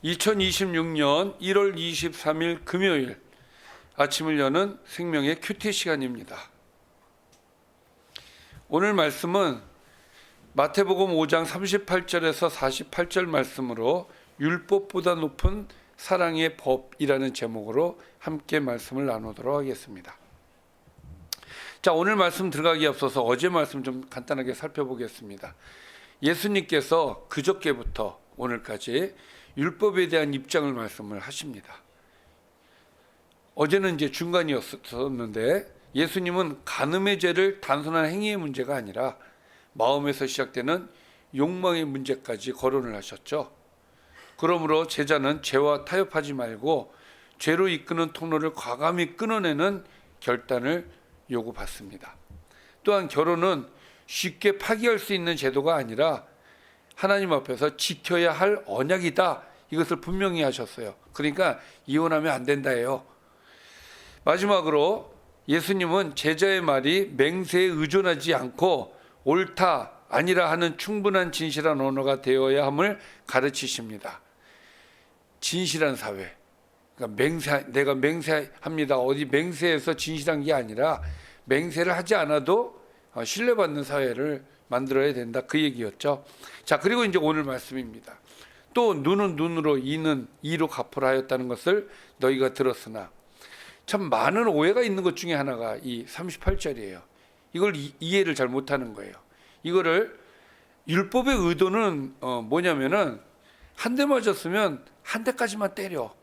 2026년 1월 23일 금요일 아침을 여는 생명의 큐티 시간입니다. 오늘 말씀은 마태복음 5장 38절에서 48절 말씀으로 율법보다 높은 사랑의 법이라는 제목으로 함께 말씀을 나누도록 하겠습니다. 자, 오늘 말씀 들어가기 앞서서 어제 말씀 좀 간단하게 살펴보겠습니다. 예수님께서 그저께부터 오늘까지 율법에 대한 입장을 말씀을 하십니다. 어제는 이제 중간이었었는데 예수님은 간음의 죄를 단순한 행위의 문제가 아니라 마음에서 시작되는 욕망의 문제까지 거론을 하셨죠. 그러므로 제자는 죄와 타협하지 말고 죄로 이끄는 통로를 과감히 끊어내는 결단을 요구받습니다. 또한 결혼은 쉽게 파기할 수 있는 제도가 아니라 하나님 앞에서 지켜야 할 언약이다. 이것을 분명히 하셨어요. 그러니까 이혼하면 안 된다예요. 마지막으로 예수님은 제자의 말이 맹세에 의존하지 않고 옳다 아니라 하는 충분한 진실한 언어가 되어야 함을 가르치십니다. 진실한 사회, 그러니까 내가 맹세합니다. 어디 맹세해서 진실한 게 아니라 맹세를 하지 않아도 신뢰받는 사회를 만들어야 된다. 그 얘기였죠. 자, 그리고 이제 오늘 말씀입니다. 또 눈은 눈으로 이는 이로 갚으라 하였다는 것을 너희가 들었으나, 참 많은 오해가 있는 것 중에 하나가 이 38절이에요. 이걸 이해를 잘 못하는 거예요. 이거를 율법의 의도는 뭐냐면은 한 대 맞았으면 한 대까지만 때려,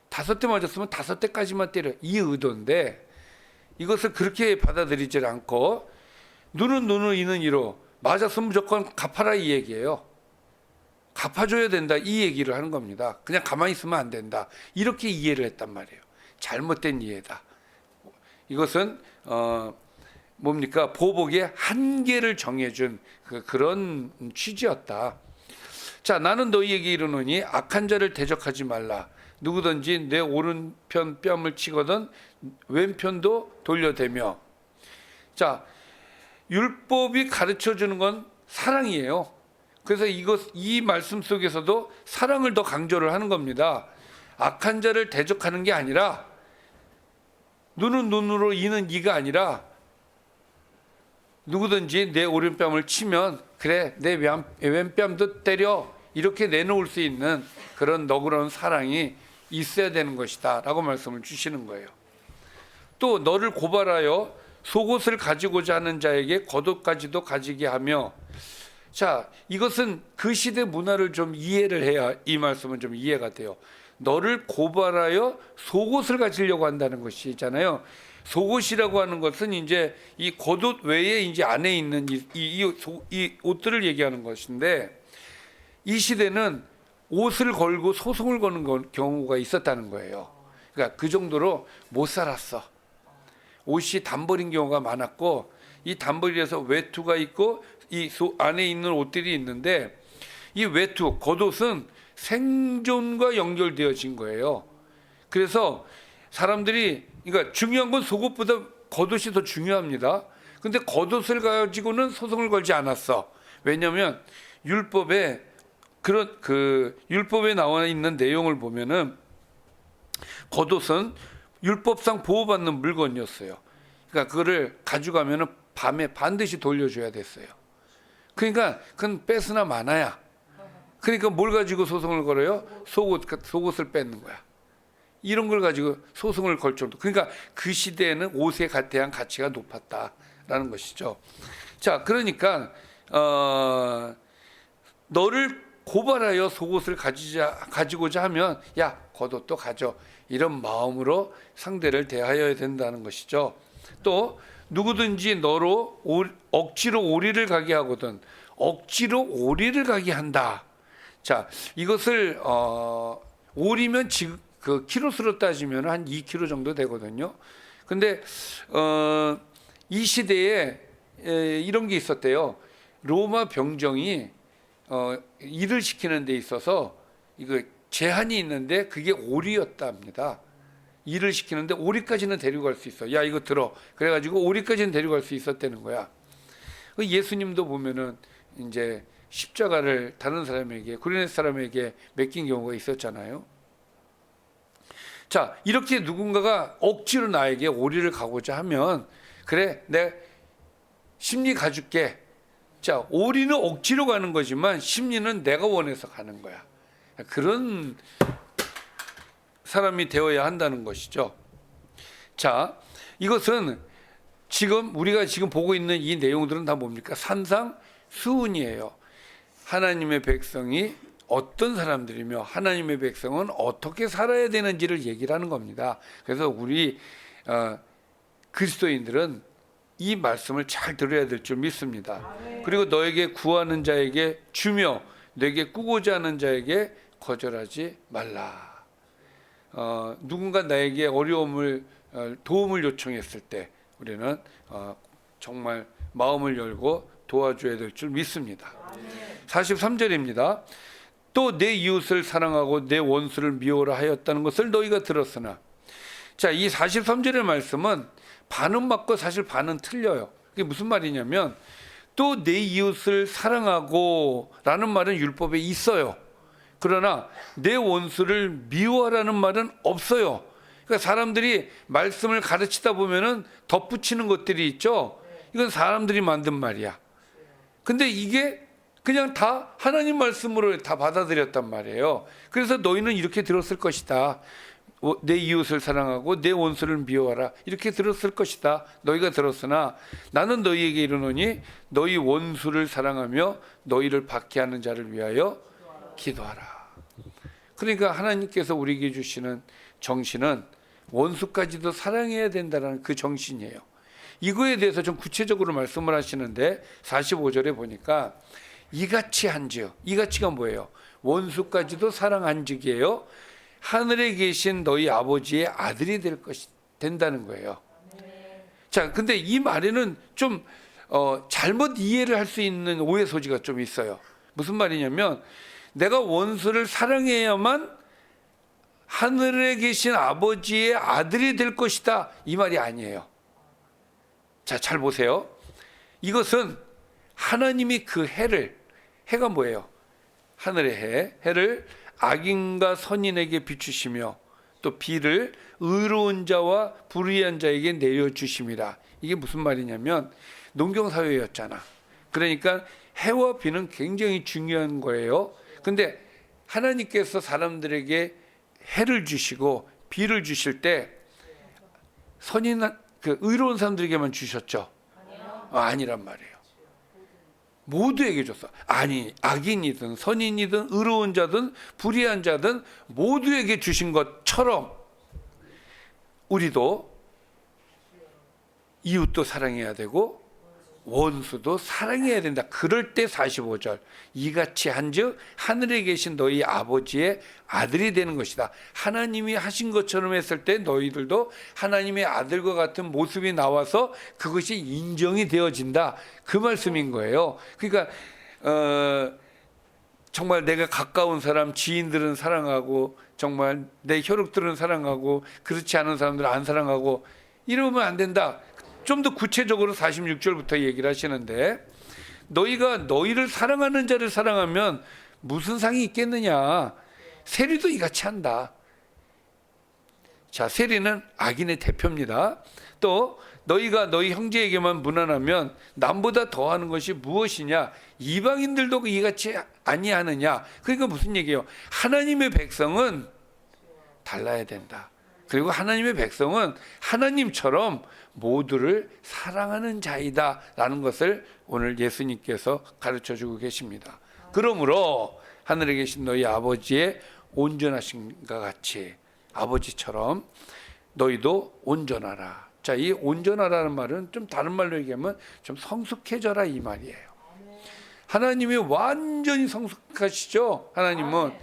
5대 맞았으면 5대까지만 때려, 이 의도인데 이것을 그렇게 받아들이질 않고 눈은 눈으로 이는 이로 맞았으면 무조건 갚아라 이 얘기예요. 갚아줘야 된다 이 얘기를 하는 겁니다. 그냥 가만히 있으면 안 된다 이렇게 이해를 했단 말이에요. 잘못된 이해다. 이것은 뭡니까? 보복의 한계를 정해준 그런 취지였다. 자, 나는 너희에게 이르노니 악한 자를 대적하지 말라. 누구든지 내 오른편 뺨을 치거든 왼편도 돌려대며. 자, 율법이 가르쳐주는 건 사랑이에요. 그래서 이 말씀 속에서도 사랑을 더 강조를 하는 겁니다. 악한 자를 대적하는 게 아니라, 눈은 눈으로 이는 이가 아니라, 누구든지 내 오른뺨을 치면 그래 내 왼뺨도 때려, 이렇게 내놓을 수 있는 그런 너그러운 사랑이 있어야 되는 것이다 라고 말씀을 주시는 거예요. 또 너를 고발하여 속옷을 가지고자 하는 자에게 겉옷까지도 가지게 하며. 자, 이것은 그 시대 문화를 좀 이해를 해야 이 말씀은 좀 이해가 돼요. 너를 고발하여 속옷을 가지려고 한다는 것이잖아요. 속옷이라고 하는 것은 이제 이 겉옷 외에 이제 안에 있는 이 옷들을 얘기하는 것인데, 이 시대는 옷을 걸고 소송을 거는 경우가 있었다는 거예요. 그러니까 그 정도로 못 살았어. 옷이 단벌인 경우가 많았고, 이 단벌이라서 외투가 있고 이 안에 있는 옷들이 있는데, 이 외투, 겉옷은 생존과 연결되어진 거예요. 그래서 사람들이, 그러니까 중요한 건 속옷보다 겉옷이 더 중요합니다. 근데 겉옷을 가지고는 소송을 걸지 않았어. 왜냐하면 율법에 율법에 나와 있는 내용을 보면은 겉옷은 율법상 보호받는 물건이었어요. 그러니까 그거를 가져가면은 밤에 반드시 돌려줘야 됐어요. 그러니까 그건 뺏으나 마나야. 그러니까 뭘 가지고 소송을 걸어요? 속옷을 뺏는 거야. 이런 걸 가지고 소송을 걸 정도. 그러니까 그 시대에는 옷에 대한 가치가 높았다라는 것이죠. 자, 그러니까 너를 고발하여 속옷을 가지고자 하면 야, 겉옷도 가져, 이런 마음으로 상대를 대하여야 된다는 것이죠. 또 누구든지 너로 억지로 오리를 가게 하거든 억지로 오리를 가게 한다. 자, 이것을 오리면 지금 그 키로수로 따지면 한 2kg 정도 되거든요. 근데 이 시대에 이런 게 있었대요. 로마 병정이 일을 시키는 데 있어서 이거 제한이 있는데 그게 오리였답니다. 일을 시키는데 오리까지는 데리고 갈 수 있어. 야, 이거 들어. 그래가지고 오리까지는 데리고 갈 수 있었다는 거야. 예수님도 보면은 이제 십자가를 다른 사람에게, 고린도 사람에게 맡긴 경우가 있었잖아요. 자, 이렇게 누군가가 억지로 나에게 오리를 가고자 하면, 그래, 내가 심리 가줄게. 자, 오리는 억지로 가는 거지만 심리는 내가 원해서 가는 거야. 그런 사람이 되어야 한다는 것이죠. 자, 이것은 지금 우리가 지금 보고 있는 이 내용들은 다 뭡니까? 산상 수훈이에요. 하나님의 백성이 어떤 사람들이며 하나님의 백성은 어떻게 살아야 되는지를 얘기를 하는 겁니다. 그래서 우리 그리스도인들은 이 말씀을 잘 들어야 될 줄 믿습니다. 그리고 너에게 구하는 자에게 주며 내게 꾸고자 하는 자에게 거절하지 말라. 누군가 나에게 도움을 요청했을 때 우리는 정말 마음을 열고 도와줘야 될 줄 믿습니다. 43절입니다. 또 내 이웃을 사랑하고 내 원수를 미워라 하였다는 것을 너희가 들었으나. 자, 이 43절의 말씀은 반은 맞고 사실 반은 틀려요. 그게 무슨 말이냐면 또 내 이웃을 사랑하고 라는 말은 율법에 있어요. 그러나 내 원수를 미워하라는 말은 없어요. 그러니까 사람들이 말씀을 가르치다 보면은 덧붙이는 것들이 있죠. 이건 사람들이 만든 말이야. 근데 이게 그냥 다 하나님 말씀으로 다 받아들였단 말이에요. 그래서 너희는 이렇게 들었을 것이다. 내 이웃을 사랑하고 내 원수를 미워하라. 이렇게 들었을 것이다. 너희가 들었으나 나는 너희에게 이르노니 너희 원수를 사랑하며 너희를 박해하는 자를 위하여 기도하라. 그러니까 하나님께서 우리에게 주시는 정신은 원수까지도 사랑해야 된다는 그 정신이에요. 이거에 대해서 좀 구체적으로 말씀을 하시는데 45절에 보니까 이같이 한즉, 이같이가 뭐예요? 원수까지도 사랑한즉이에요. 하늘에 계신 너희 아버지의 아들이 된다는 거예요. 자, 근데 이 말에는 좀 잘못 이해를 할 수 있는 오해 소지가 좀 있어요. 무슨 말이냐면 내가 원수를 사랑해야만 하늘에 계신 아버지의 아들이 될 것이다, 이 말이 아니에요. 자, 잘 보세요. 이것은 하나님이 그 해가 뭐예요? 하늘의 해를 악인과 선인에게 비추시며 또 비를 의로운 자와 불의한 자에게 내려주심이라. 이게 무슨 말이냐면 농경사회였잖아. 그러니까 해와 비는 굉장히 중요한 거예요. 근데 하나님께서 사람들에게 해를 주시고 비를 주실 때 의로운 사람들에게만 주셨죠? 아니란 말이에요. 모두에게 줬어. 아니, 악인이든 선인이든 의로운 자든 불의한 자든 모두에게 주신 것처럼 우리도 이웃도 사랑해야 되고 원수도 사랑해야 된다. 그럴 때 45절 이같이 한즉 하늘에 계신 너희 아버지의 아들이 되는 것이다. 하나님이 하신 것처럼 했을 때 너희들도 하나님의 아들과 같은 모습이 나와서 그것이 인정이 되어진다. 그 말씀인 거예요. 그러니까 정말 내가 가까운 사람, 지인들은 사랑하고 정말 내 혈육들은 사랑하고 그렇지 않은 사람들은 안 사랑하고 이러면 안 된다. 좀 더 구체적으로 46절부터 얘기를 하시는데 너희가 너희를 사랑하는 자를 사랑하면 무슨 상이 있겠느냐. 세리도 이같이 한다. 자, 세리는 악인의 대표입니다. 또 너희가 너희 형제에게만 무난하면 남보다 더하는 것이 무엇이냐. 이방인들도 이같이 아니하느냐. 그러니까 무슨 얘기예요? 하나님의 백성은 달라야 된다. 그리고 하나님의 백성은 하나님처럼 모두를 사랑하는 자이다 라는 것을 오늘 예수님께서 가르쳐주고 계십니다. 그러므로 하늘에 계신 너희 아버지의 온전하신가 같이 아버지처럼 너희도 온전하라. 자, 이 온전하라는 말은 좀 다른 말로 얘기하면 좀 성숙해져라 이 말이에요. 하나님이 완전히 성숙하시죠. 하나님은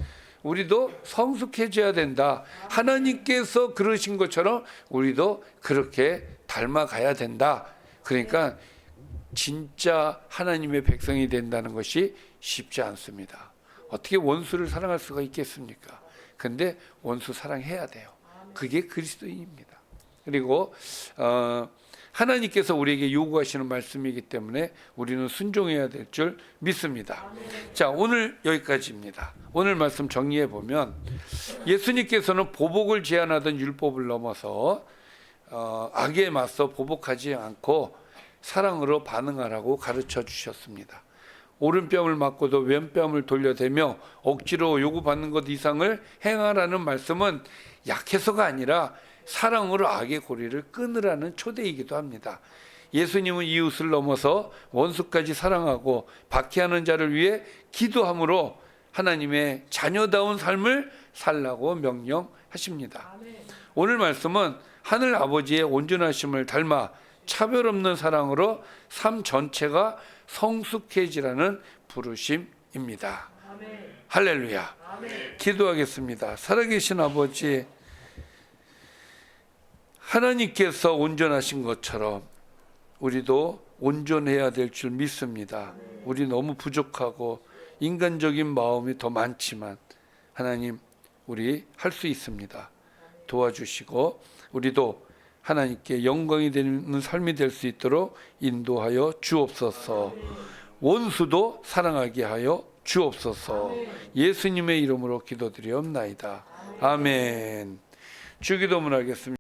우리도 성숙해져야 된다. 하나님께서 그러신 것처럼 우리도 그렇게 닮아가야 된다. 그러니까 진짜 하나님의 백성이 된다는 것이 쉽지 않습니다. 어떻게 원수를 사랑할 수가 있겠습니까? 근데 원수 사랑해야 돼요. 그게 그리스도인입니다. 그리고 하나님께서 우리에게 요구하시는 말씀이기 때문에 우리는 순종해야 될 줄 믿습니다. 자, 오늘 여기까지입니다. 오늘 말씀 정리해 보면 예수님께서는 보복을 제한하던 율법을 넘어서 악에 맞서 보복하지 않고 사랑으로 반응하라고 가르쳐 주셨습니다. 오른뺨을 맞고도 왼뺨을 돌려대며 억지로 요구받는 것 이상을 행하라는 말씀은 약해서가 아니라 사랑으로 악의 고리를 끊으라는 초대이기도 합니다. 예수님은 이웃을 넘어서 원수까지 사랑하고 박해하는 자를 위해 기도함으로 하나님의 자녀다운 삶을 살라고 명령하십니다. 오늘 말씀은 하늘 아버지의 온전하심을 닮아 차별 없는 사랑으로 삶 전체가 성숙해지라는 부르심입니다. 할렐루야. 기도하겠습니다. 살아계신 아버지, 하나님께서 온전하신 것처럼 우리도 온전해야 될 줄 믿습니다. 우리 너무 부족하고 인간적인 마음이 더 많지만 하나님, 우리 할 수 있습니다. 도와주시고 우리도 하나님께 영광이 되는 삶이 될 수 있도록 인도하여 주옵소서. 원수도 사랑하게 하여 주옵소서. 예수님의 이름으로 기도드리옵나이다. 아멘. 주기도문 하겠습니다.